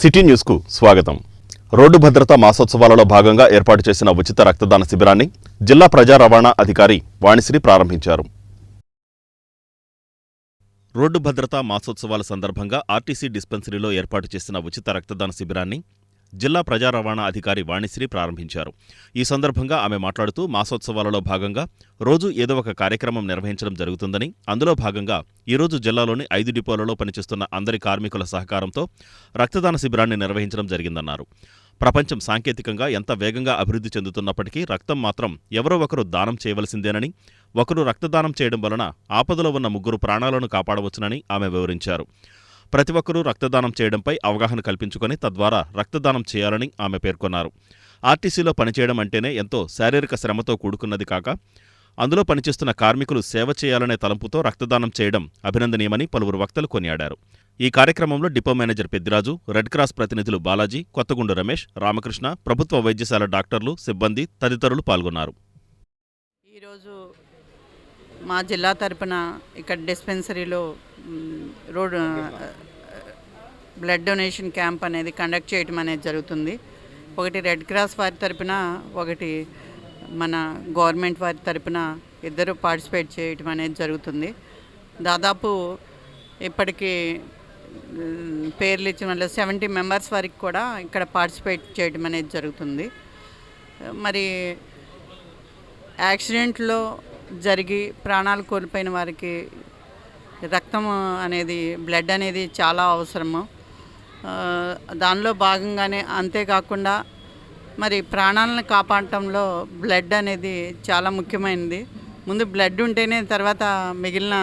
City న్యూస్కు స్వాగతం. Road భద్రతా మాసోత్సవాలలో భాగంగా ఏర్పాటు చేసిన ఉచిత రక్తదాన శిబిరాన్ని జిల్లా ప్రజా రవాణా అధికారి వాణిశ్రీ ప్రారంభించారు. రోడ్డు భద్రతా మాసోత్సవాల సందర్భంగా ఆర్టీసీ డిస్పెన్సరీలో ఏర్పాటు చేసిన ఉచిత రక్తదాన శిబిరాన్ని జిల్లా ప్రజా రవాణా అధికారి వాణిశ్రీ ప్రారంభించారు. ఈ సందర్భంగా ఆమె మాట్లాడుతూ మాసోత్సవాలలో భాగంగా రోజు ఏదో ఒక కార్యక్రమం నిర్వహించడం జరుగుతుందని, అందులో భాగంగా ఈరోజు జిల్లాలోని 5 డిపోలలో పనిచేస్తున్న అందరి కార్మికుల సహకారంతో రక్తదాన శిబిరాన్ని నిర్వహించడం జరిగిందన్నారు. ప్రపంచం సాంకేతికంగా ఎంత వేగంగా అభివృద్ధి చెందుతున్నప్పటికీ రక్తం మాత్రం ఎవరో ఒకరు దానం చేయవలసిందేనని, ఒకరు రక్తదానం చేయడం వలన ఆపదలో ఉన్న 3 ప్రాణాలను కాపాడవచ్చునని ఆమె వివరించారు. ప్రతి ఒక్కరూ రక్తదానం చేయడంపై అవగాహన కల్పించుకొని తద్వారా రక్తదానం చేయాలని ఆమె పేర్కొన్నారు. ఆర్టీసీలో పనిచేయడం అంటేనే ఎంతో శారీరక శ్రమతో కూడుకున్నది కాక, అందులో పనిచేస్తున్న కార్మికులు సేవ చేయాలనే తలంపుతో రక్తదానం చేయడం అభినందనీయమని పలువురు వక్తలు కొనియాడారు. ఈ కార్యక్రమంలో depot manager Peddiraju, red cross ప్రతినిధులు బాలాజీ, కొత్తగుండు రమేష్, రామకృష్ణ, ప్రభుత్వ వైద్యశాల డాక్టర్లు, సిబ్బంది తదితరులు పాల్గొన్నారు. ఈరోజు మా జిల్లా తరపున ఇక్కడ డిస్పెన్సరీలో బ్లడ్ డొనేషన్ క్యాంప్ అనేది కండక్ట్ చేయడం అనేది జరుగుతుంది. ఒకటి రెడ్ క్రాస్ వారి తరపున, ఒకటి మన గవర్నమెంట్ వారి తరపున ఇద్దరు పార్టిసిపేట్ చేయడం అనేది జరుగుతుంది. దాదాపు ఇప్పటికీ పేర్లు ఇచ్చిన వాళ్ళు 70 మెంబర్స్ వరకు కూడా ఇక్కడ పార్టిసిపేట్ చేయడం అనేది జరుగుతుంది. మరి యాక్సిడెంట్లో జరిగి ప్రాణాలు కోల్పోయిన వారికి రక్తం అనేది, బ్లడ్ అనేది చాలా అవసరము. దానిలో భాగంగానే అంతేకాకుండా మరి ప్రాణాలను కాపాడటంలో బ్లడ్ అనేది చాలా ముఖ్యమైనది. ముందు బ్లడ్ ఉంటేనే తర్వాత మిగిలిన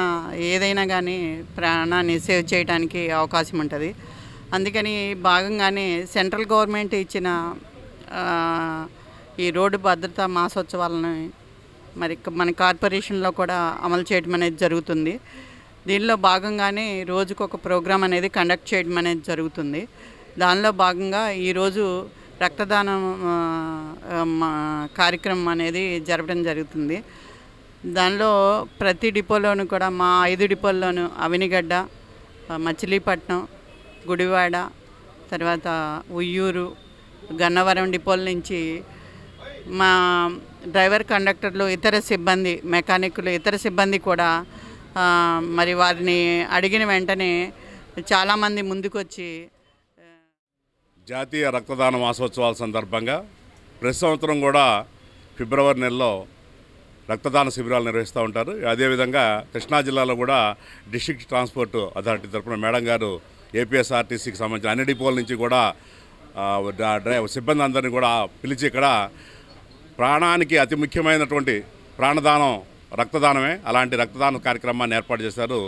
ఏదైనా కానీ ప్రాణాన్ని సేవ్ చేయడానికి అవకాశం ఉంటుంది. అందుకని భాగంగానే సెంట్రల్ గవర్నమెంట్ ఇచ్చిన ఈ రోడ్డు భద్రతా మాసోత్సవాలను మరి మన కార్పొరేషన్లో కూడా అమలు చేయడం అనేది జరుగుతుంది. దీనిలో భాగంగానే రోజుకొక ప్రోగ్రాం అనేది కండక్ట్ చేయడం అనేది జరుగుతుంది. దానిలో భాగంగా ఈరోజు రక్తదానం కార్యక్రమం అనేది జరపడం జరుగుతుంది. దానిలో ప్రతి డిపోలోనూ కూడా మా 5 డిపోల్లోనూ అవినిగడ్డ, మచిలీపట్నం, గుడివాడ, తర్వాత ఉయ్యూరు, గన్నవరం డిపోల నుంచి మా డ్రైవర్, కండక్టర్లు, ఇతర సిబ్బంది, మెకానికులు, ఇతర సిబ్బంది కూడా మరి వారిని అడిగిన వెంటనే చాలామంది ముందుకొచ్చి జాతీయ రక్తదాన మాసోత్సవాల సందర్భంగా ప్రతి సంవత్సరం కూడా ఫిబ్రవరి నెలలో రక్తదాన శిబిరాలు నిర్వహిస్తూ ఉంటారు. అదేవిధంగా కృష్ణా జిల్లాలో కూడా డిస్ట్రిక్ట్ ట్రాన్స్పోర్ట్ అథారిటీ తరఫున మేడం గారు ఏపీఎస్ఆర్టీసీకి సంబంధించిన అన్ని డిపోల నుంచి కూడా సిబ్బంది అందరినీ కూడా పిలిచి ఇక్కడ ప్రాణానికి అతి ముఖ్యమైనటువంటి ప్రాణదానం రక్తదానమే. అలాంటి రక్తదాన కార్యక్రమాన్ని ఏర్పాటు చేశారు.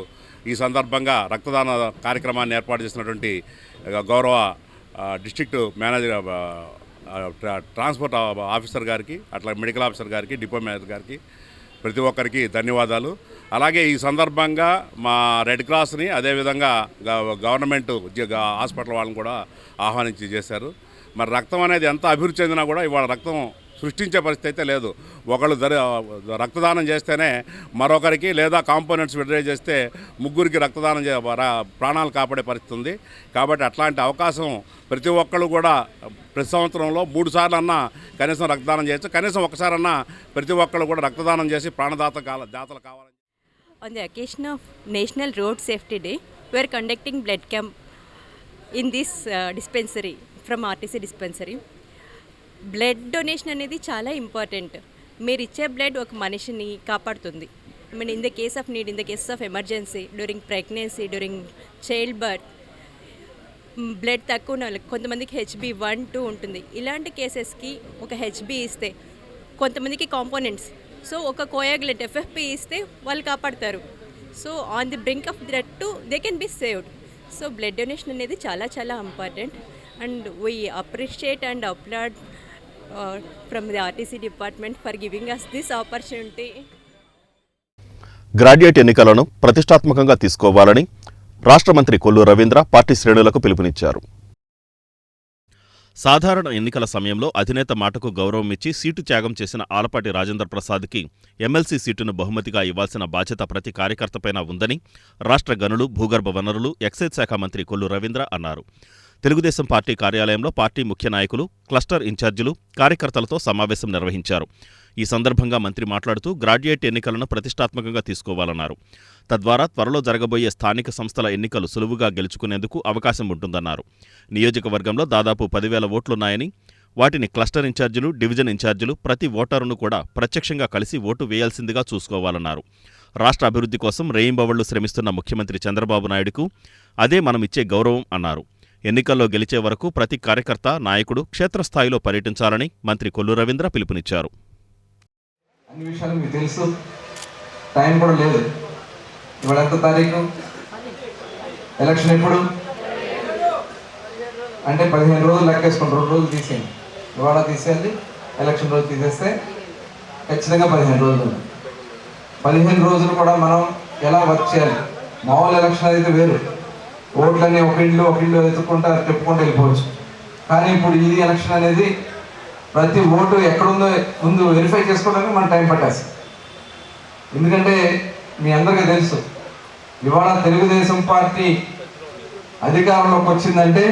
ఈ సందర్భంగా రక్తదాన కార్యక్రమాన్ని ఏర్పాటు చేసినటువంటి గౌరవ డిస్ట్రిక్ట్ మేనేజర్, ట్రాన్స్పోర్ట్ ఆఫీసర్ గారికి, అట్లా మెడికల్ ఆఫీసర్ గారికి, డిపో మేనేజర్ గారికి, ప్రతి ఒక్కరికి ధన్యవాదాలు. అలాగే ఈ సందర్భంగా మా రెడ్ క్రాస్ని, అదేవిధంగా గవర్నమెంట్ హాస్పిటల్ వాళ్ళని కూడా ఆహ్వానించి చేశారు. మరి రక్తం అనేది ఎంత అభివృద్ధి చెందినా కూడా ఇవాళ రక్తం సృష్టించే పరిస్థితి అయితే లేదు. ఒకళ్ళు రక్తదానం చేస్తేనే మరొకరికి, లేదా కాంపోనెంట్స్ విడుదల చేస్తే 3కి రక్తదానం ప్రాణాలు కాపాడే పరిస్థితి ఉంది. కాబట్టి అట్లాంటి అవకాశం ప్రతి ఒక్కళ్ళు కూడా ప్రతి సంవత్సరంలో 3 సార్లు అన్నా కనీసం రక్తదానం చేయొచ్చు. కనీసం ఒకసారన్నా ప్రతి ఒక్కళ్ళు కూడా రక్తదానం చేసి దాతలు కావాలని. On the occasion of National Road Safety Day, we are conducting blood camp in this dispensary from RTC dispensary. Blood donation అనేది చాలా ఇంపార్టెంట్. మీరు ఇచ్చే బ్లడ్ ఒక మనిషిని కాపాడుతుంది. I mean in the case of need, in the cases of emergency, during pregnancy, during child birth, blood తక్కువ ఉన్న వాళ్ళకి, కొంతమందికి HB1, 2 ఉంటుంది. ఇలాంటి కేసెస్కి ఒక HB ఇస్తే కొంతమందికి కాంపోనెంట్స్, సో ఒక కోయాగులేట్ FFP ఇస్తే వాళ్ళు కాపాడతారు. So on the brink of that to they can be saved. So blood donation అనేది చాలా చాలా important. And we appreciate and applaud from the RTC department for giving us this opportunity. Graduate ఎన్నికలను ప్రతిష్టాత్మకంగా తీసుకోవాలని రాష్ట్ర మంత్రి కొల్లు రవీంద్ర పార్టీ శ్రేణులకు పిలుపునిచ్చారు. సాధారణ ఎన్నికల సమయంలో అధినేత మాటకు గౌరవం ఇచ్చి సీటు త్యాగం చేసిన ఆలపాటి రాజేంద్ర ప్రసాద్కి ఎమ్మెల్సీ సీటును బహుమతిగా ఇవ్వాల్సిన బాధ్యత ప్రతి కార్యకర్తపైన ఉందని రాష్ట్ర గనులు, భూగర్భ వనరులు, ఎక్సైజ్ శాఖ మంత్రి కొల్లు రవీంద్ర అన్నారు. తెలుగుదేశం పార్టీ కార్యాలయంలో పార్టీ ముఖ్య నాయకులు, క్లస్టర్ ఇన్ఛార్జీలు, కార్యకర్తలతో సమావేశం నిర్వహించారు. ఈ సందర్భంగా మంత్రి మాట్లాడుతూ గ్రాడ్యుయేట్ ఎన్నికలను ప్రతిష్టాత్మకంగా తీసుకోవాలన్నారు. తద్వారా త్వరలో జరగబోయే స్థానిక సంస్థల ఎన్నికలు సులువుగా గెలుచుకునేందుకు అవకాశం ఉంటుందన్నారు. నియోజకవర్గంలో దాదాపు 10,000 ఓట్లున్నాయని, వాటిని క్లస్టర్ ఇన్ఛార్జీలు, డివిజన్ ఇన్ఛార్జీలు ప్రతి ఓటరును కూడా ప్రత్యక్షంగా కలిసి ఓటు వేయాల్సిందిగా చూసుకోవాలన్నారు. రాష్ట్ర అభివృద్ధి కోసం రేయింబవళ్లు శ్రమిస్తున్న ముఖ్యమంత్రి చంద్రబాబు నాయుడుకు అదే మనమిచ్చే గౌరవం అన్నారు. ఎన్నికల్లో గెలిచే వరకు ప్రతి కార్యకర్త, నాయకుడు క్షేత్రస్థాయిలో పర్యటించాలని మంత్రి కొల్లు రవీంద్ర పిలుపునిచ్చారు. అన్ని విషయాలు మీకు తెలుసు, టైం కూడా లేదు. ఇవాళ ఎంత తారీఖు? ఎలక్షన్ ఎప్పుడు అంటే 15 రోజులు లెక్కేసుకోండి. 2 రోజులు తీసేయండి, ఇవాళ తీసేయండి, ఎలక్షన్ రోజు తీసేస్తే ఖచ్చితంగా 15 రోజులు. 15 రోజులు కూడా మనం ఎలా వర్క్ చేయాలి? మామూలు ఎలక్షన్ అయితే వేరు, ఓట్లన్నీ ఒక ఇల్లు ఎత్తుకుంటా చెప్పుకుంటూ వెళ్ళిపోవచ్చు. కానీ ఇప్పుడు ఈ ఎలక్షన్ అనేది ప్రతి ఓటు ఎక్కడుందో ముందు వెరిఫై చేసుకోవడానికి మన టైం పట్టేసి. ఎందుకంటే మీ అందరికీ తెలుసు, ఇవాళ తెలుగుదేశం పార్టీ అధికారంలోకి వచ్చిందంటే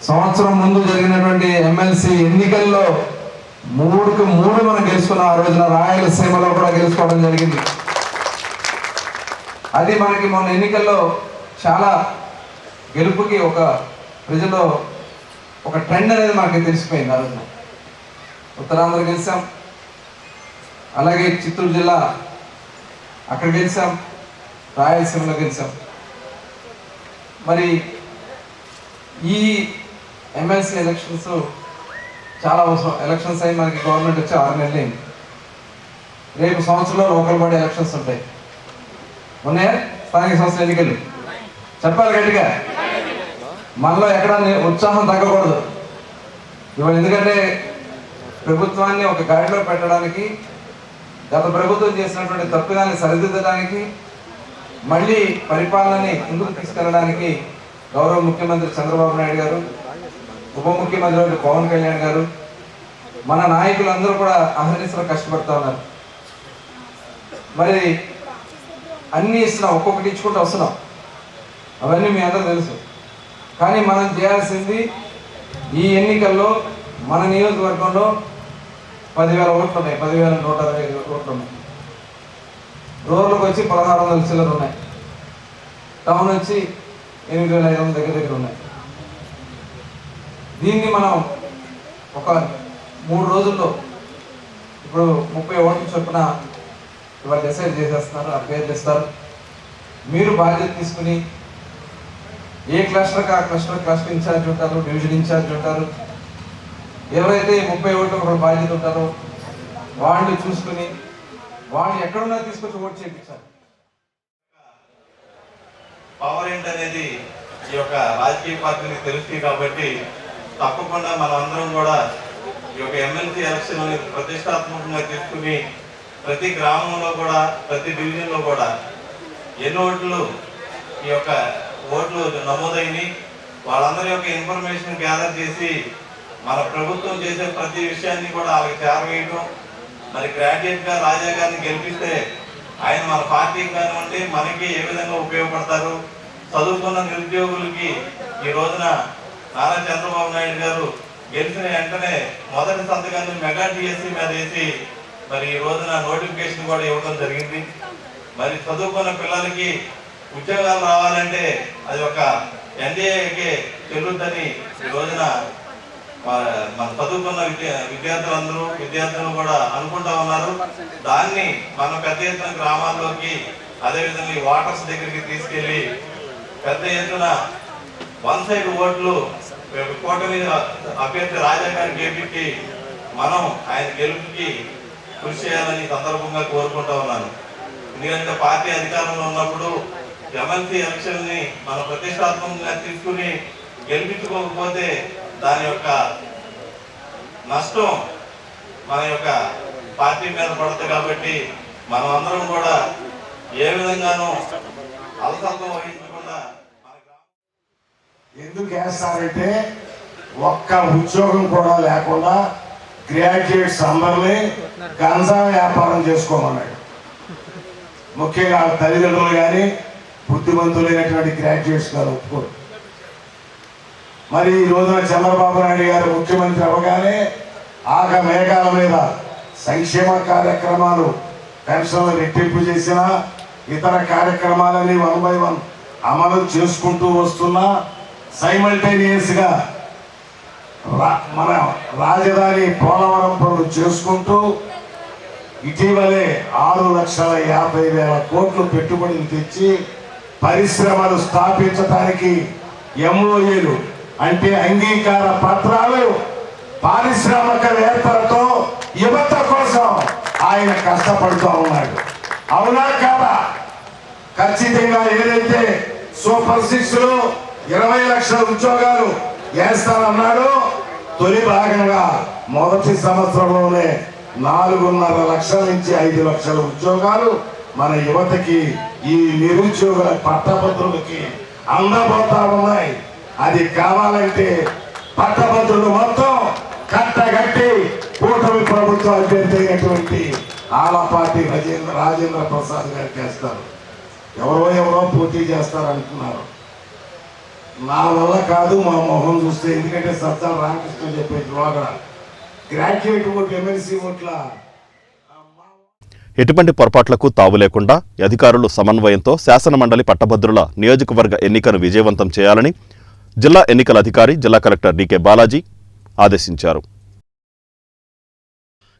సంవత్సరం ముందు జరిగినటువంటి ఎమ్మెల్సీ ఎన్నికల్లో 3కి 3 మనం గెలుచుకున్నాం. ఆ రోజున రాయలసీమలో కూడా గెలుచుకోవడం జరిగింది. అది మనకి మొన్న ఎన్నికల్లో చాలా గెలుపుకి ఒక ప్రజల్లో ఒక ట్రెండ్ అనేది మనకి తెలిసిపోయింది. ఆ రోజున ఉత్తరాంధ్ర గెలిచాం, అలాగే చిత్తూరు జిల్లా అక్కడ గెలిచాం, రాయలసీమలో గెలిచాం. మరి ఈ ఎమ్మెల్సీ ఎలక్షన్స్ చాలా అవసరం. ఎలక్షన్స్ అయి మనకి గవర్నమెంట్ వచ్చి 6 నెలలు అయింది. రేపు సంవత్సరంలో లోకల్ బాడీ ఎలక్షన్స్ ఉంటాయి. ఉన్నాయా స్థానిక సంస్థల ఎన్నికలు? చెప్పాలి గట్టిగా. మనలో ఎక్కడ ఉత్సాహం తగ్గకూడదు ఇవాళ. ఎందుకంటే ప్రభుత్వాన్ని ఒక గాడిలో పెట్టడానికి, గత ప్రభుత్వం చేసినటువంటి తప్పిదాన్ని సరిదిద్దడానికి, మళ్ళీ పరిపాలనని ముందుకు తీసుకెళ్ళడానికి గౌరవ ముఖ్యమంత్రి చంద్రబాబు నాయుడు గారు, ఉప ముఖ్యమంత్రి పవన్ కళ్యాణ్ గారు, మన నాయకులందరూ కూడా అహర్నిశలు కష్టపడుతూ ఉన్నారు. మరి అన్నీ ఇస్తున్నాం, ఒక్కొక్కటి ఇచ్చుకుంటూ వస్తున్నాం, అవన్నీ మీ అందరూ తెలుసు. కానీ మనం చేయాల్సింది ఈ ఎన్నికల్లో మన నియోజకవర్గంలో 10,000 ఓట్లు ఉన్నాయి, 10,125 ఓట్లు ఉన్నాయి. రూరల్కి వచ్చి 1,600 చిల్లర ఉన్నాయి, టౌన్ వచ్చి 8,500 దగ్గర ఉన్నాయి. దీన్ని మనం ఒక 3 రోజుల్లో ఇప్పుడు 30 ఓట్లు చొప్పున ఇవాళ డిసైడ్ చేసేస్తున్నారు, ఆ పేర్లు ఇస్తారు. మీరు బాధ్యత తీసుకుని ఏ క్లస్టర్కి ఆ క్లస్టర్ ఇన్ఛార్జ్ ఉంటారు, డివిజన్ ఇన్ఛార్జ్ ఉంటారు. ఎవరైతే 30 ఓట్లు ఒక బాధ్యత ఉంటారో వాళ్ళు చూసుకుని వాళ్ళు ఎక్కడున్నా తీసుకొచ్చి ఓటు చేయించాలి. పవర్ ఏంటి అనేది ఈ యొక్క రాజకీయ పార్టీలకు తెలుస్తుంది. కాబట్టి తప్పకుండా మనం అందరం కూడా ఈ యొక్క ఎమ్మెల్సీ ఎలక్షన్ అనేది ప్రతిష్టాత్మకంగా తీసుకుని ప్రతి గ్రామంలో కూడా, ప్రతి డివిజన్లో కూడా ఎన్ని ఓట్లు ఈ యొక్క ఓట్లు నమోదైనవి వాళ్ళందరి యొక్క ఇన్ఫర్మేషన్ గ్యాదర్ చేసి మన ప్రభుత్వం చేసే ప్రతి విషయాన్ని కూడా వాళ్ళకి చేరవేయడం. మరి గ్రాడ్యుయేట్గా రాజా గారిని గెలిపిస్తే ఆయన మన పార్టీకి కానివ్వండి, మనకి ఏ విధంగా ఉపయోగపడతారు. చదువుకున్న నిరుద్యోగులకి ఈ రోజున నారా చంద్రబాబు నాయుడు గారు గెలిచిన వెంటనే మొదటి సంతకాన్ని మెగా డిఎస్సీ మీద వేసి మరి ఈ రోజున నోటిఫికేషన్ కూడా ఇవ్వడం జరిగింది. మరి చదువుకున్న పిల్లలకి ఉద్యోగాలు రావాలంటే అది ఒక ఎన్డీఏకి చెల్లుద్దని ఈ రోజున మన చదువుకున్న విద్యార్థులు కూడా అనుకుంటా ఉన్నారు. దాన్ని మనం పెద్ద ఎత్తున గ్రామాల్లోకి, అదేవిధంగా వాటర్స్ దగ్గరికి తీసుకెళ్లి పెద్ద ఎత్తున 1 సైడ్ ఓట్లు కూటమి అభ్యర్థి రాజా గారి గెలుపుకి మనం ఆయన గెలుపుకి కృషి చేయాలని సందర్భంగా కోరుకుంటా ఉన్నాను. ఎందుకంటే పార్టీ అధికారంలో ఉన్నప్పుడు ఎమ్మెల్సీ ఎలక్షన్ ని మనం ప్రతిష్టాత్మకంగా తీసుకుని గెలిపించుకోకపోతే దాని యొక్క నష్టం మన యొక్క పార్టీ మీద పడుతుంది. కాబట్టి మనం అందరం కూడా ఏ విధంగానూ అలసత్వం వహించకుండా. ఎందుకు వేస్తారంటే ఒక్క ఉద్యోగం కూడా లేకుండా గ్రాడ్యుయేట్స్ అందరినీ గంజా వ్యాపారం చేసుకోమన్నాడు. ముఖ్యంగా తల్లిదండ్రులు కానీ బుద్ధిమంతులైనటువంటి గ్రాడ్యుయేట్స్ గారు ఒప్పుకోరు. మరి ఈ రోజున చంద్రబాబు నాయుడు గారు ముఖ్యమంత్రి అవ్వగానే మేఘాల మీద సంక్షేమ కార్యక్రమాలు పెన్షన్లు రెట్టింపు చేసిన ఇతర కార్యక్రమాలని 1 by 1 అమలు చేసుకుంటూ వస్తున్నా సైమల్టేనియస్గా మన రాజధాని పోలవరం పనులు చేసుకుంటూ ఇటీవలే 6,50,000 కోట్లు పెట్టుబడులు తెచ్చి పరిశ్రమలు స్థాపించడానికి MOAలు అంటే అంగీకార పత్రాలు పారిశ్రామికవేత్తలతో యువత కోసం ఆయన కష్టపడుతూ ఉన్నాడు. అవునా కాదా? ఖచ్చితంగా ఏదైతే సూపర్ 6లో 20 లక్షల ఉద్యోగాలు వేస్తానన్నాడో తొలి భాగంగా మొదటి సంవత్సరంలోనే 4.5 లక్షల నుంచి 5 లక్షల ఉద్యోగాలు మన యువతకి ఈ నిరుద్యోగుల పట్టభద్రులకి అందబోతా ఉన్నాయి. అది కావాలంటే పట్టభద్రులు మొత్తం కట్టగట్టి కూటమి ప్రభుత్వం అభ్యర్థి అయినటువంటి ఆలపాటి రాజేంద్ర ప్రసాద్ గారు చేస్తారు. ఎవరో పోటీ చేస్తారు అంటున్నారు. నా వల్ల కాదు, మా మొహం చూస్తే. ఎందుకంటే సజ్జల రామకృష్ణ చెప్పేది గ్రాడ్యుయేట్ ఓటు ఎమ్మెల్సీ ఓట్ల ఎటువంటి పొరపాట్లకు తావు లేకుండా అధికారులు సమన్వయంతో శాసనమండలి పట్టభద్రుల నియోజకవర్గ ఎన్నికను విజయవంతం చేయాలని జిల్లా ఎన్నికల అధికారి జిల్లా కలెక్టర్ డీకే బాలాజీ ఆదేశించారు.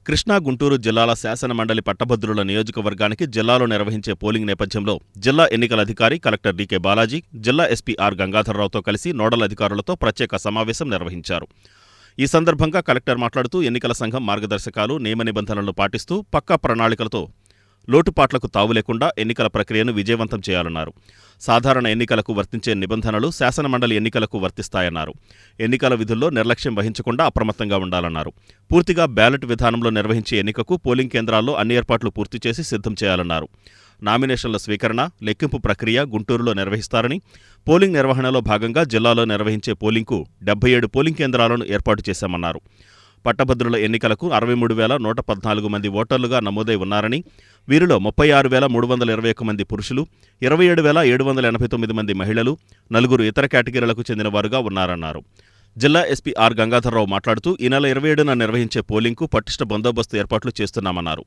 కృష్ణా గుంటూరు జిల్లాల శాసనమండలి పట్టభద్రుల నియోజకవర్గానికి జిల్లాలో నిర్వహించే పోలింగ్ నేపథ్యంలో జిల్లా ఎన్నికల అధికారి కలెక్టర్ డీకే బాలాజీ జిల్లా ఎస్పీ ఆర్ గంగాధర్రావుతో కలిసి నోడల్ అధికారులతో ప్రత్యేక సమావేశం నిర్వహించారు. ఈ సందర్భంగా కలెక్టర్ మాట్లాడుతూ ఎన్నికల సంఘం మార్గదర్శకాలు నియమ నిబంధనలను పాటిస్తూ పక్కా ప్రణాళికలతో లోటుపాట్లకు తావు లేకుండా ఎన్నికల ప్రక్రియను విజయవంతం చేయాలన్నారు. సాధారణ ఎన్నికలకు వర్తించే నిబంధనలు శాసనమండలి ఎన్నికలకు వర్తిస్తాయన్నారు. ఎన్నికల విధుల్లో నిర్లక్ష్యం వహించకుండా అప్రమత్తంగా ఉండాలన్నారు. పూర్తిగా బ్యాలెట్ విధానంలో నిర్వహించే ఎన్నికకు పోలింగ్ కేంద్రాల్లో అన్ని ఏర్పాట్లు పూర్తి చేసి సిద్ధం చేయాలన్నారు. నామినేషన్ల స్వీకరణ, లెక్కింపు ప్రక్రియ గుంటూరులో నిర్వహిస్తారని, పోలింగ్ నిర్వహణలో భాగంగా జిల్లాలో నిర్వహించే పోలింగ్కు 77 పోలింగ్ కేంద్రాలను ఏర్పాటు చేశామన్నారు. పట్టభద్రుల ఎన్నికలకు 63,114 మంది ఓటర్లుగా నమోదై ఉన్నారని, వీరిలో 36,321 మంది పురుషులు, 27,789 మంది మహిళలు, 4 ఇతర కేటగిరీలకు చెందిన వారుగా ఉన్నారన్నారు. జిల్లా ఎస్పీ ఆర్ గంగాధర్రావు మాట్లాడుతూ ఈ నెల 27న నిర్వహించే పోలింగ్కు పటిష్ట బందోబస్తు ఏర్పాట్లు చేస్తున్నామన్నారు.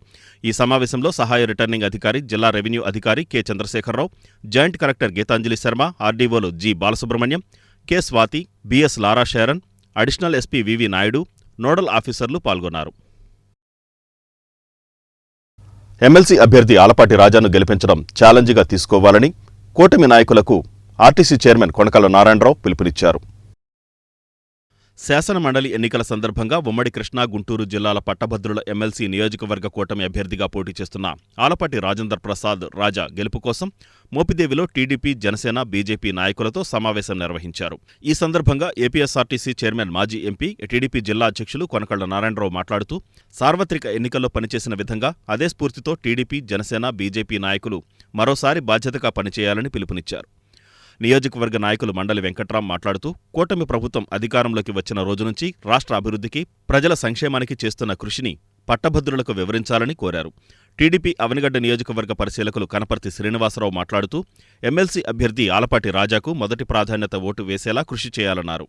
ఈ సమావేశంలో సహాయ రిటర్నింగ్ అధికారి జిల్లా రెవెన్యూ అధికారి K Chandrasekhara Rao, joint collector Geetanjali Sharma, ఆర్డీఓలు G Balasubrahmanyam, K Swathi, BS Lara Sharon, additional SP VV Naidu, nodal ఆఫీసర్లు పాల్గొన్నారు. ఎమ్మెల్సీ అభ్యర్థి ఆలపాటి రాజాను గెలిపించడం ఛాలెంజ్గా తీసుకోవాలని కూటమి నాయకులకు ఆర్టీసీ చైర్మన్ కొనకళ్ళ నారాయణరావు పిలుపునిచ్చారు. శాసనమండలి ఎన్నికల సందర్భంగా ఉమ్మడి కృష్ణా గుంటూరు జిల్లాల పట్టభద్రుల ఎమ్మెల్సీ నియోజకవర్గ కూటమి అభ్యర్థిగా పోటీ చేస్తున్న ఆలపాటి రాజేంద్ర ప్రసాద్ రాజా గెలుపు కోసం మోపిదేవిలో టీడీపీ, జనసేన, బీజేపీ నాయకులతో సమావేశం నిర్వహించారు. ఈ సందర్భంగా ఏపీఎస్ఆర్టీసీ చైర్మన్, మాజీ ఎంపీ, టీడీపీ జిల్లా అధ్యక్షులు కొనకళ్ళ నారాయణరావు మాట్లాడుతూ సార్వత్రిక ఎన్నికల్లో పనిచేసిన విధంగా అదే స్ఫూర్తితో టీడీపీ, జనసేన, బీజేపీ నాయకులు మరోసారి బాధ్యతగా పనిచేయాలని పిలుపునిచ్చారు. నియోజకవర్గ నాయకులు మండలి వెంకట్రాం మాట్లాడుతూ కూటమి ప్రభుత్వం అధికారంలోకి వచ్చిన రోజు నుంచి రాష్ట్ర అభివృద్ధికి, ప్రజల సంక్షేమానికి చేస్తున్న కృషిని పట్టభద్రులకు వివరించాలని కోరారు. టీడీపీ అవనిగడ్డ నియోజకవర్గ పరిశీలకులు కనపర్తి శ్రీనివాసరావు మాట్లాడుతూ ఎమ్మెల్సీ అభ్యర్థి ఆలపాటి రాజాకు మొదటి ప్రాధాన్యత ఓటు వేసేలా కృషి చేయాలన్నారు.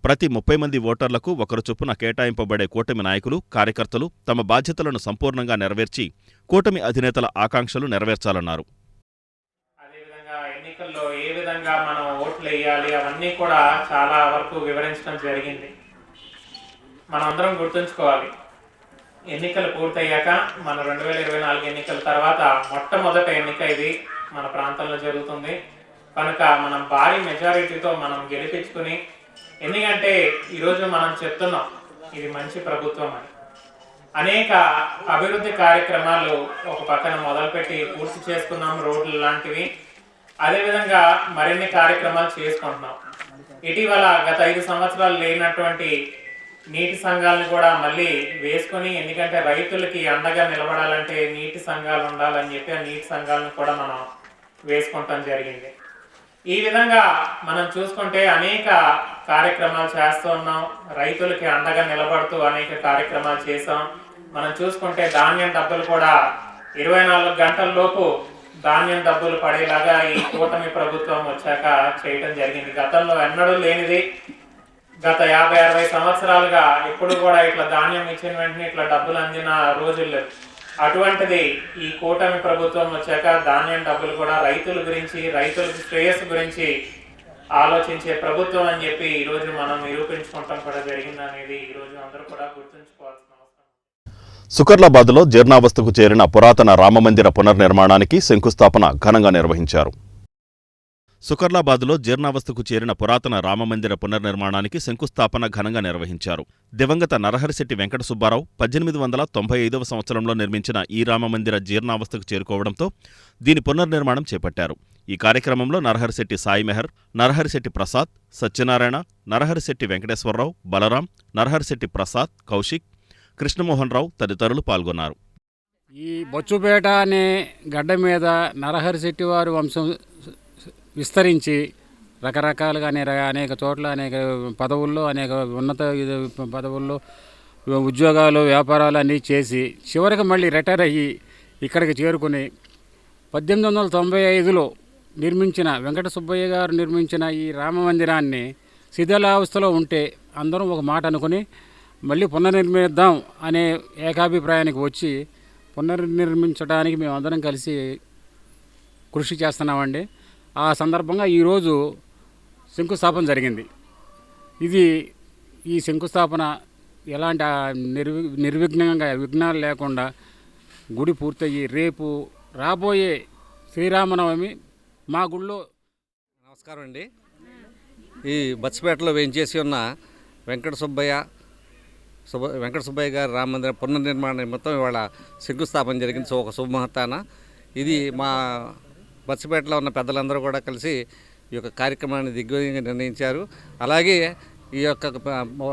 ప్రతి 30 మంది ఓటర్లకు ఒకరు చొప్పున కేటాయింపబడే కూటమి నాయకులు, కార్యకర్తలు తమ బాధ్యతలను సంపూర్ణంగా నెరవేర్చి కూటమి అధినేతల ఆకాంక్షలు నెరవేర్చాలన్నారు. ఎన్నికల్లో ఏ విధంగా మనం ఓట్లు వేయాలి అవన్నీ కూడా చాలా వరకు వివరించడం జరిగింది. మనం అందరం గుర్తుంచుకోవాలి, ఎన్నికలు పూర్తయ్యాక మన 2024 ఎన్నికల తర్వాత మొట్టమొదటి ఎన్నిక ఇది మన ప్రాంతంలో జరుగుతుంది. కనుక మనం భారీ మెజారిటీతో మనం గెలిపించుకుని, ఎందుకంటే ఈరోజు మనం చెప్తున్నాం ఇది మంచి ప్రభుత్వం అని. అనేక అభివృద్ధి కార్యక్రమాలు ఒక పక్కన మొదలుపెట్టి పూర్తి చేసుకున్నాం, రోడ్లు లాంటివి. అదేవిధంగా మరిన్ని కార్యక్రమాలు చేసుకుంటున్నాం. ఇటీవల గత 5 సంవత్సరాలు లేనటువంటి నీటి సంఘాలను కూడా మళ్ళీ వేసుకొని, ఎందుకంటే రైతులకి అండగా నిలబడాలంటే నీటి సంఘాలు ఉండాలని చెప్పి ఆ నీటి సంఘాలను కూడా మనం వేసుకుంటాం జరిగింది. ఈ విధంగా మనం చూసుకుంటే అనేక కార్యక్రమాలు చేస్తూ ఉన్నాం. రైతులకి అండగా నిలబడుతూ అనేక కార్యక్రమాలు చేసాం. మనం చూసుకుంటే ధాన్యం డబ్బులు కూడా 24 గంటల లోపు ధాన్యం డబ్బులు పడేలాగా ఈ కూటమి ప్రభుత్వం వచ్చాక చేయటం జరిగింది. గతంలో ఎన్నడూ లేనిది గత 50-60 సంవత్సరాలుగా ఎప్పుడు కూడా ఇట్లా ధాన్యం ఇచ్చిన వెంటనే ఇట్లా డబ్బులు అందిన రోజులు లేవు. అటువంటిది ఈ కూటమి ప్రభుత్వం వచ్చాక ధాన్యం డబ్బులు కూడా రైతుల గురించి, రైతులకు శ్రేయస్సు గురించి ఆలోచించే ప్రభుత్వం అని చెప్పి ఈరోజు మనం నిరూపించుకుంటాం కూడా జరిగింది అనేది ఈరోజు అందరూ కూడా గుర్తుంచుకోవాల్సిన అవసరం. సుకర్లాబాద్లో జీర్ణావస్థకు చేరిన పురాతన రామమందిర పునర్నిర్మాణానికి శంకుస్థాపన ఘనంగా నిర్వహించారు. సుకర్లాబాద్లో జీర్ణావస్థకు చేరిన పురాతన రామమందిర పునర్నిర్మాణానికి శంకుస్థాపన ఘనంగా నిర్వహించారు. దివంగత నరహరిశెట్టి వెంకట సుబ్బారావు 1895వ సంవత్సరంలో నిర్మించిన ఈ రామమందిర జీర్ణావస్థకు చేరుకోవడంతో దీని పునర్నిర్మాణం చేపట్టారు. ఈ కార్యక్రమంలో నరహరిశెట్టి సాయి మెహర్, నరహరిశెట్టి ప్రసాద్, సత్యనారాయణ, నరహరిశెట్టి వెంకటేశ్వరరావు, బలరాం, నరహరిశెట్టి ప్రసాద్, కౌశిక్, కృష్ణమోహన్ రావు తదితరులు పాల్గొన్నారు. ఈ బొచ్చుపేట అనే గడ్డ మీద నరహరిశెట్టి వారి వంశం విస్తరించి రకరకాలుగా అనేక చోట్ల అనేక పదవుల్లో, అనేక ఉన్నత పదవుల్లో ఉద్యోగాలు, వ్యాపారాలు అన్నీ చేసి చివరికి మళ్ళీ రిటైర్ అయ్యి ఇక్కడికి చేరుకుని 1895లో నిర్మించిన వెంకట సుబ్బయ్య గారు నిర్మించిన ఈ రామమందిరాన్ని శిథిలావస్థలో ఉంటే అందరం ఒక మాట అనుకుని మళ్ళీ పునర్నిర్మిద్దాం అనే ఏకాభిప్రాయానికి వచ్చి పునర్నిర్మించడానికి మేమందరం కలిసి కృషి చేస్తున్నామండి. ఆ సందర్భంగా ఈరోజు శంకుస్థాపన జరిగింది. ఈ శంకుస్థాపన ఎలాంటి నిర్విఘ్నంగా విఘ్నాలు లేకుండా గుడి పూర్తయ్యి రేపు రాబోయే శ్రీరామనవమి మా గుళ్ళో. నమస్కారం అండి. ఈ బత్స్పేటలో వేయించేసి ఉన్న వెంకట సుబ్బయ్య గారి రామ మందిర పునర్నిర్మాణ నిమిత్తం ఇవాళ శంకుస్థాపన జరిగింది. సో ఒక శుభముహూర్తాన ఇది మా బత్స్పేటలో ఉన్న పెద్దలందరూ కూడా కలిసి ఈ యొక్క కార్యక్రమాన్ని దిగ్విజయంగా నిర్ణయించారు. అలాగే ఈ యొక్క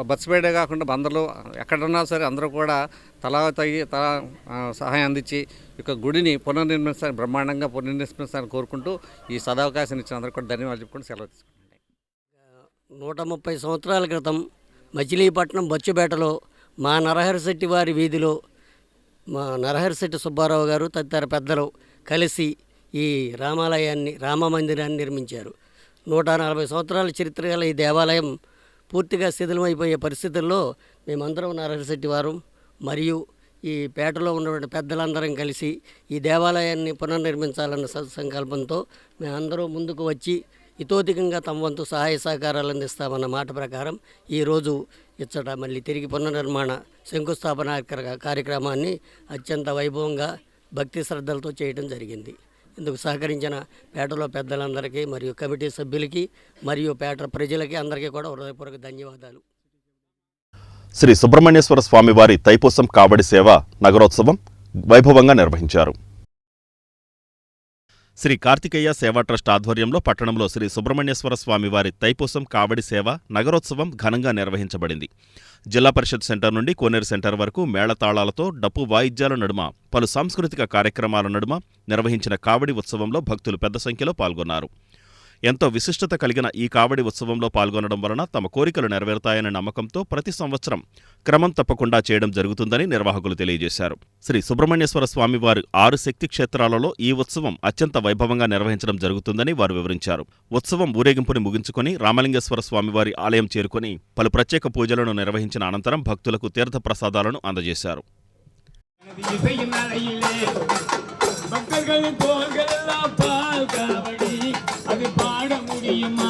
బత్స్పేటే కాకుండా అందరూ ఎక్కడున్నా సరే అందరూ కూడా తలా సహాయం అందించి ఈ యొక్క గుడిని పునర్నిర్మించాలని, బ్రహ్మాండంగా పునర్నిర్మించాలని కోరుకుంటూ ఈ సదవకాశాన్ని ఇచ్చిన అందరూ కూడా ధన్యవాదాలు చెప్పుకుంటూ సెలవు తీసుకుంటాం. 130 సంవత్సరాల క్రితం మచిలీపట్నం బొచ్చుపేటలో మా నరహరిశెట్టి వారి వీధిలో మా నరహరిశెట్టి సుబ్బారావు గారు తదితర పెద్దలు కలిసి ఈ రామమందిరాన్ని నిర్మించారు. 140 సంవత్సరాల చరిత్ర గల ఈ దేవాలయం పూర్తిగా శిథిలమైపోయే పరిస్థితుల్లో మేమందరం నరహరిశెట్టి వారు మరియు ఈ పేటలో ఉన్నటువంటి పెద్దలందరం కలిసి ఈ దేవాలయాన్ని పునర్నిర్మించాలన్న సంకల్పంతో మేమందరూ ముందుకు వచ్చి ఇతోధికంగా తమ వంతు సహాయ సహకారాలు అందిస్తామన్న మాట ప్రకారం ఈరోజు ఇచ్చట మళ్ళీ తిరిగి పునర్నిర్మాణ శంకుస్థాపన కార్యక్రమాన్ని అత్యంత వైభవంగా భక్తి శ్రద్ధలతో చేయడం జరిగింది. ఇందుకు సహకరించిన పేటలో పెద్దలందరికీ మరియు కమిటీ సభ్యులకి మరియు పేట ప్రజలకి అందరికీ కూడా హృదయపూర్వక ధన్యవాదాలు. శ్రీ సుబ్రహ్మణ్యేశ్వర స్వామివారి తైపూసం కావడి సేవ నగరోత్సవం వైభవంగా నిర్వహించారు. శ్రీ కార్తికేయ సేవా ట్రస్ట్ ఆధ్వర్యంలో పట్టణంలో శ్రీ సుబ్రహ్మణ్యేశ్వర స్వామివారి తైపూసం కావడి సేవ నగరోత్సవం ఘనంగా నిర్వహించబడింది. జిల్లా పరిషత్ సెంటర్ నుండి కోనేరు సెంటర్ వరకు మేళతాళాలతో డప్పు వాయిద్యాల నడుమ పలు సాంస్కృతిక కార్యక్రమాల నడుమ నిర్వహించిన కావడి ఉత్సవంలో భక్తులు పెద్ద సంఖ్యలో పాల్గొన్నారు. ఎంతో విశిష్టత కలిగిన ఈ కావడి ఉత్సవంలో పాల్గొనడం వలన తమ కోరికలు నెరవేరుతాయనే నమ్మకంతో ప్రతి సంవత్సరం క్రమం తప్పకుండా చేయడం జరుగుతుందని నిర్వాహకులు తెలియజేశారు. శ్రీ సుబ్రహ్మణ్యేశ్వర స్వామివారి 6 శక్తి క్షేత్రాలలో ఈ ఉత్సవం అత్యంత వైభవంగా నిర్వహించడం జరుగుతుందని వారు వివరించారు. ఉత్సవం ఊరేగింపుని ముగించుకుని రామలింగేశ్వర స్వామివారి ఆలయం చేరుకుని పలు ప్రత్యేక పూజలను నిర్వహించిన అనంతరం భక్తులకు తీర్థ ప్రసాదాలను అందజేశారు. அது பாட முடியுமா?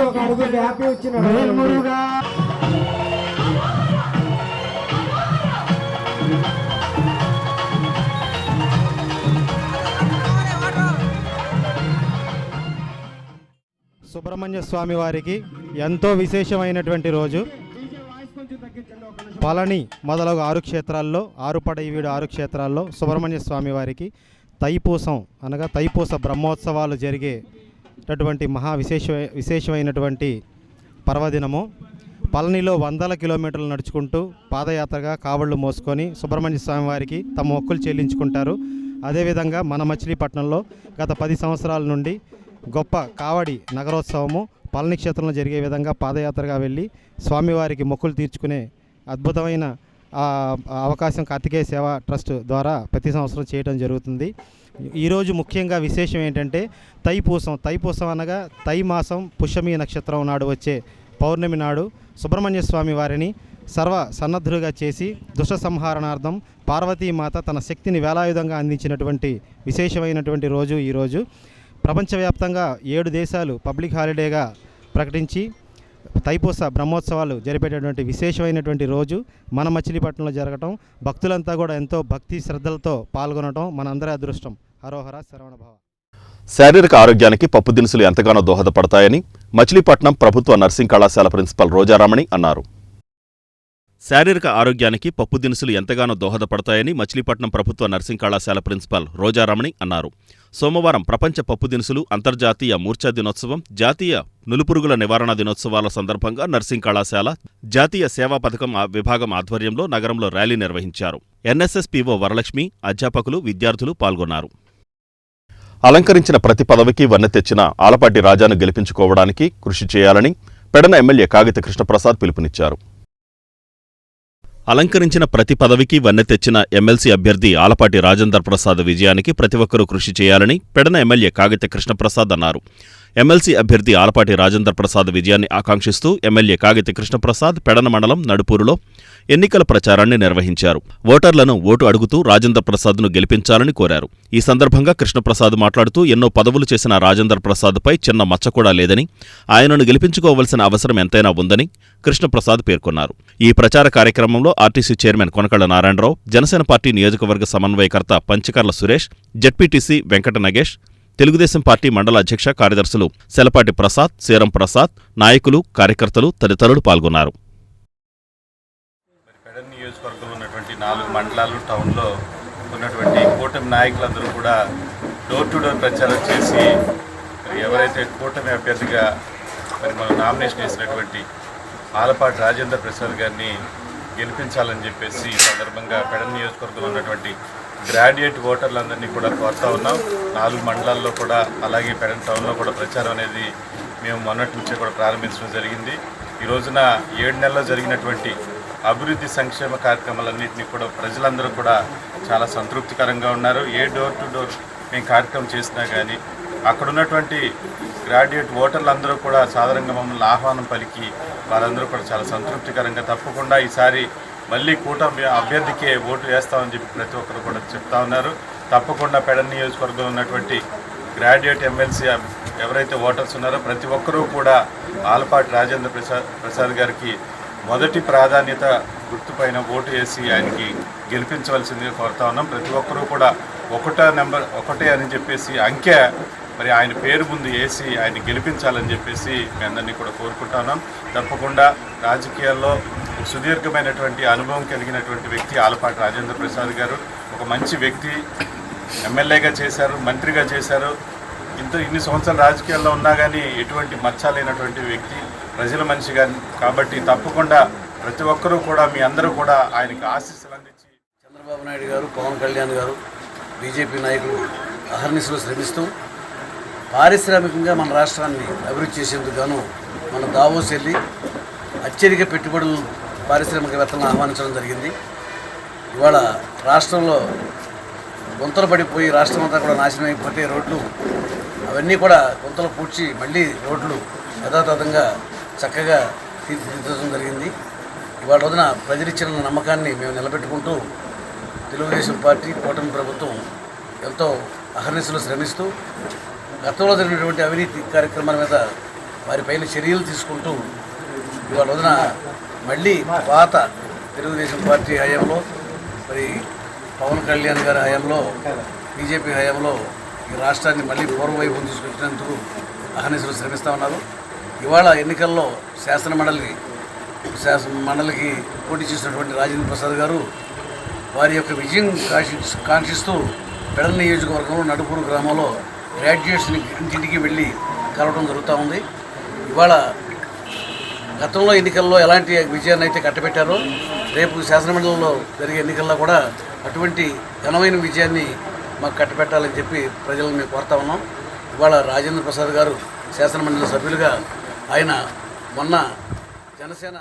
ఒక అడుగు వ్యాపి వచ్చిన సుబ్రహ్మణ్య స్వామి వారికి ఎంతో విశేషమైనటువంటి రోజు. పళని మొదలగు 6 క్షేత్రాల్లో 6 పడైవీడు 6 క్షేత్రాల్లో సుబ్రహ్మణ్య స్వామి వారికి తైపూసం అనగా తైపూస బ్రహ్మోత్సవాలు జరిగేటటువంటి విశేషమైనటువంటి పర్వదినము. పళనిలో 100 కిలోమీటర్లు నడుచుకుంటూ పాదయాత్రగా కావళ్ళు మోసుకొని సుబ్రహ్మణ్య స్వామి వారికి తమ మొక్కులు చెల్లించుకుంటారు. అదేవిధంగా మన మచిలీపట్నంలో గత 10 సంవత్సరాల నుండి గొప్ప కావడి నగరోత్సవము పళని క్షేత్రంలో జరిగే విధంగా పాదయాత్రగా వెళ్ళి స్వామివారికి మొక్కులు తీర్చుకునే అద్భుతమైన అవకాశం కార్తికేయ సేవా ట్రస్ట్ ద్వారా ప్రతి సంవత్సరం చేయడం జరుగుతుంది. ఈరోజు ముఖ్యంగా విశేషం ఏంటంటే తైపూసం అనగా తై మాసం పుష్యమి నక్షత్రం నాడు వచ్చే పౌర్ణమి నాడు సుబ్రహ్మణ్య స్వామి వారిని సన్నద్ధులుగా చేసి దుష్ట సంహారణార్థం పార్వతీమాత తన శక్తిని వేలాయుధంగా అందించినటువంటి విశేషమైనటువంటి రోజు ఈరోజు. ప్రపంచవ్యాప్తంగా 7 దేశాలు పబ్లిక్ హాలిడేగా ప్రకటించి తైపూస బ్రహ్మోత్సవాలు జరిపేటటువంటి విశేషమైనటువంటి రోజు మన మచిలీపట్నంలో జరగటం, భక్తులంతా కూడా ఎంతో భక్తి శ్రద్ధలతో పాల్గొనడం మనందరి అదృష్టం. హరోహర శరవణభవ. శారీరక ఆరోగ్యానికి పప్పు దినుసులు ఎంతగానో దోహదపడతాయని మచిలీపట్నం ప్రభుత్వ నర్సింగ్ కళాశాల ప్రిన్సిపల్ రోజారమణి అన్నారు. శారీరక ఆరోగ్యానికి పప్పు దినుసులు ఎంతగానో దోహదపడతాయని మచిలీపట్నం ప్రభుత్వ నర్సింగ్ కళాశాల ప్రిన్సిపల్ రోజారమణి అన్నారు. సోమవారం ప్రపంచ పప్పు దినుసులు, అంతర్జాతీయ మూర్ఛా దినోత్సవం, జాతీయ నులుపురుగుల నివారణ దినోత్సవాల సందర్భంగా నర్సింగ్ కళాశాల జాతీయ సేవా పథకం విభాగం ఆధ్వర్యంలో నగరంలో ర్యాలీ నిర్వహించారు. ఎన్ఎస్ఎస్ పిఓ వరలక్ష్మి, అధ్యాపకులు, విద్యార్థులు పాల్గొన్నారు. అలంకరించిన ప్రతి పదవికి వన్నె తెచ్చిన ఆలపాటి రాజాను గెలిపించుకోవడానికి కృషి చేయాలని పెడన ఎమ్మెల్యే కాగిత కృష్ణప్రసాద్ పిలుపునిచ్చారు. అలంకరించిన ప్రతి పదవికి వన్నె తెచ్చిన ఎమ్మెల్సీ అభ్యర్థి ఆలపాటి రాజేందర్ ప్రసాద్ విజయానికి ప్రతి ఒక్కరూ కృషి చేయాలని పెడన ఎమ్మెల్యే కాగిత కృష్ణప్రసాద్ అన్నారు. ఎమ్మెల్సీ అభ్యర్థి ఆలపాటి రాజేందర్ ప్రసాద్ విజయాన్ని ఆకాంక్షిస్తూ ఎమ్మెల్యే కాగిత కృష్ణప్రసాద్ పెడన మండలం నడుపూరులో ఎన్నికల ప్రచారాన్ని నిర్వహించారు. ఓటర్లను ఓటు అడుగుతూ రాజేందర్ ప్రసాద్ను గెలిపించాలని కోరారు. ఈ సందర్భంగా కృష్ణప్రసాద్ మాట్లాడుతూ ఎన్నో పదవులు చేసిన రాజేందర్ ప్రసాద్పై చిన్న మచ్చ కూడా లేదని, ఆయనను గెలిపించుకోవలసిన అవసరం ఎంతైనా ఉందని కృష్ణప్రసాద్ పేర్కొన్నారు. ఈ ప్రచార కార్యక్రమంలో RTC chairman Konakalla Narayanarao, Janasena party నియోజకవర్గ సమన్వయకర్త పంచకర్ల సురేష్, జడ్పీటీసీ వెంకట నగేష్, తెలుగుదేశం పార్టీ మండల అధ్యక్ష కార్యదర్శులు సెలపాటి ప్రసాద్, సీరం ప్రసాద్, నాయకులు, కార్యకర్తలు తదితరులు పాల్గొన్నారు. పెడన్ నియోజకవర్గంలో ఉన్నటువంటి 4 మండలాలు, టౌన్లో ఉన్నటువంటి కూటమి నాయకులందరూ కూడా డోర్ టు డోర్ ప్రచారం చేసి ఎవరైతే కూటమి అభ్యర్థిగా మనం నామినేషన్ చేసినటువంటి ఆలపాటి రాజేందర్ ప్రసాద్ గారిని గెలిపించాలని చెప్పేసి ఈ సందర్భంగా పెడన్ నియోజకవర్గంలో ఉన్నటువంటి గ్రాడ్యుయేట్ ఓటర్లందరినీ కూడా కోరుతా ఉన్నాం. 4 మండలాల్లో కూడా అలాగే పెడన్ టౌన్లో కూడా ప్రచారం అనేది మేము మొన్నటి నుంచే కూడా ప్రారంభించడం జరిగింది. ఈ రోజున 7 నెలల్లో జరిగినటువంటి అభివృద్ధి సంక్షేమ కార్యక్రమాలన్నింటినీ కూడా ప్రజలందరూ కూడా చాలా సంతృప్తికరంగా ఉన్నారు. ఏ డోర్ టు డోర్ మేము కార్యక్రమం చేసినా కానీ అక్కడ ఉన్నటువంటి గ్రాడ్యుయేట్ ఓటర్లందరూ కూడా సాధారణంగా మమ్మల్ని ఆహ్వానం పలికి వారందరూ కూడా చాలా సంతృప్తికరంగా తప్పకుండా ఈసారి మళ్ళీ కూటమి అభ్యర్థికే ఓటు వేస్తామని చెప్పి ప్రతి ఒక్కరు కూడా చెప్తా ఉన్నారు. తప్పకుండా పెడన్ నియోజకవర్గంలో ఉన్నటువంటి గ్రాడ్యుయేట్ ఎమ్మెల్సీ ఎవరైతే ఓటర్స్ ఉన్నారో ప్రతి ఒక్కరూ కూడా ఆలపాటి రాజేంద్ర ప్రసాద్ గారికి మొదటి ప్రాధాన్యత గుర్తుపైన ఓటు వేసి ఆయనకి గెలిపించవలసిందిగా కోరుతా ఉన్నాం. ప్రతి ఒక్కరూ కూడా 1 అని చెప్పేసి అంకె మరి ఆయన పేరు ముందు వేసి ఆయన గెలిపించాలని చెప్పేసి మీ అందరినీ కూడా కోరుకుంటా ఉన్నాం. తప్పకుండా రాజకీయాల్లో సుదీర్ఘమైనటువంటి అనుభవం కలిగినటువంటి వ్యక్తి ఆలపాటి రాజేంద్ర ప్రసాద్ గారు. ఒక మంచి వ్యక్తి, ఎమ్మెల్యేగా చేశారు, మంత్రిగా చేశారు. ఇన్ని సంవత్సరాలు రాజకీయాల్లో ఉన్నా కానీ ఎటువంటి మచ్చ లేనటువంటి వ్యక్తి, ప్రజల మనిషి కాబట్టి తప్పకుండా ప్రతి ఒక్కరూ కూడా మీ అందరూ కూడా ఆయనకి ఆశీస్సులు అందించి చంద్రబాబు నాయుడు గారు, పవన్ కళ్యాణ్ గారు, బీజేపీ నాయకులు అహర్నిశలు శ్రమిస్తూ పారిశ్రామికంగా మన రాష్ట్రాన్ని అభివృద్ధి చేసేందుకు గాను మన దావోస్ వెళ్ళి అత్యధిక పెట్టుబడులు పారిశ్రామికవేత్తలను ఆహ్వానించడం జరిగింది. ఇవాళ రాష్ట్రంలో గుంతలు పడిపోయి రాష్ట్రం అంతా కూడా నాశనం అయిపోతే రోడ్లు అవన్నీ కూడా గుంతలు పూడ్చి మళ్ళీ రోడ్లు యథాతథంగా చక్కగా తీర్చిదిద్దడం జరిగింది. ఇవాళ రోజున ప్రజలిచ్చిన నమ్మకాన్ని మేము నిలబెట్టుకుంటూ తెలుగుదేశం పార్టీ కూటమి ప్రభుత్వం ఎంతో అహర్నిశలు శ్రమిస్తూ గతంలో జరిగినటువంటి అవినీతి కార్యక్రమాల మీద వారిపైన చర్యలు తీసుకుంటూ ఇవాళ రోజున మళ్ళీ పాత తెలుగుదేశం పార్టీ హయాంలో మరి పవన్ కళ్యాణ్ గారి హయాంలో బీజేపీ హయాంలో ఈ రాష్ట్రాన్ని మళ్ళీ పూర్వవైపు తీసుకొచ్చినందుకు అహర్నిశలు శ్రమిస్తూ ఉన్నారు. ఇవాళ ఎన్నికల్లో మండలికి పోటీ చేసినటువంటి రాజేంద్ర ప్రసాద్ గారు వారి యొక్క విజయం కాంక్షిస్తూ పెడల నియోజకవర్గంలో నడుపూరు గ్రామంలో గ్రాడ్యుయేట్స్ని ఇంటింటికి వెళ్ళి కలవడం జరుగుతూ ఉంది. ఇవాళ గతంలో ఎన్నికల్లో ఎలాంటి విజయాన్ని అయితే కట్టబెట్టారో రేపు శాసనమండలిలో జరిగే ఎన్నికల్లో కూడా అటువంటి ఘనమైన విజయాన్ని మాకు కట్టబెట్టాలని చెప్పి ప్రజలను మేము కోరుతా ఉన్నాం. ఇవాళ రాజేంద్ర ప్రసాద్ గారు శాసనమండలి సభ్యులుగా ఆయన మొన్న జనసేన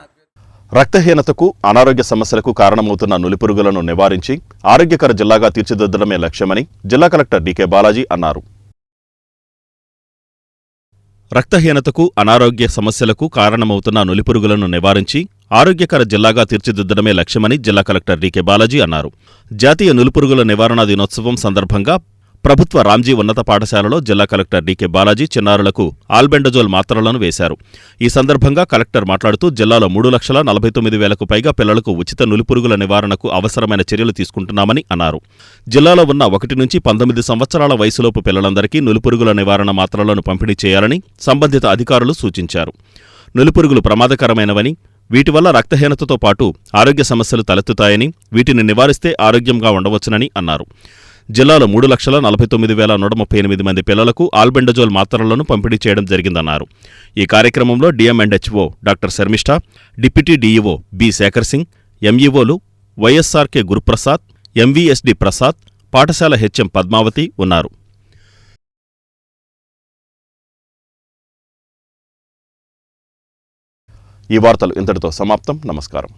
రక్తహీనతకు అనారోగ్య సమస్యలకు కారణమవుతున్న నులిపురుగులను నివారించి ఆరోగ్యకర జిల్లాగా తీర్చిదిద్దడమే లక్ష్యమని జిల్లా కలెక్టర్ డీకే బాలాజీ అన్నారు. రక్తహీనతకు అనారోగ్య సమస్యలకు కారణమవుతున్న నులిపురుగులను నివారించి ఆరోగ్యకర జిల్లాగా తీర్చిదిద్దడమే లక్ష్యమని జిల్లా కలెక్టర్ డీకే బాలాజీ అన్నారు. జాతీయ నులిపురుగుల నివారణ దినోత్సవం సందర్భంగా ప్రభుత్వ రామ్జీ ఉన్నత పాఠశాలలో జిల్లా కలెక్టర్ డీకే బాలాజీ చిన్నారులకు ఆల్బెండజోల్ మాత్రలను వేశారు. ఈ సందర్భంగా కలెక్టర్ మాట్లాడుతూ జిల్లాలో 3,49,000కు పైగా పిల్లలకు ఉచిత నులిపురుగుల నివారణకు అవసరమైన చర్యలు తీసుకుంటున్నామని అన్నారు. జిల్లాలో ఉన్న 1 నుంచి 19 సంవత్సరాల వయసులోపు పిల్లలందరికీ నులిపురుగుల నివారణ మాత్రలను పంపిణీ చేయాలని సంబంధిత అధికారులు సూచించారు. నులిపురుగులు ప్రమాదకరమైనవని, వీటి వల్ల రక్తహీనతతో పాటు ఆరోగ్య సమస్యలు తలెత్తుతాయని, వీటిని నివారిస్తే ఆరోగ్యంగా ఉండవచ్చునని అన్నారు. జిల్లాలో 3,49,138 మంది పిల్లలకు ఆల్బెండజోల్ మాత్రలను పంపిణీ చేయడం జరిగిందన్నారు. ఈ కార్యక్రమంలో DMHO doctor Sharmishtha, deputy DEO B Shekhar Singh, ఎంఈఓలు వైఎస్ఆర్కే గురుప్రసాద్, ఎంవీఎస్డి ప్రసాద్, పాఠశాల హెచ్ఎం పద్మావతి ఉన్నారు. ఈ వార్తలు ఇంతటితో సమాప్తం. నమస్కారం.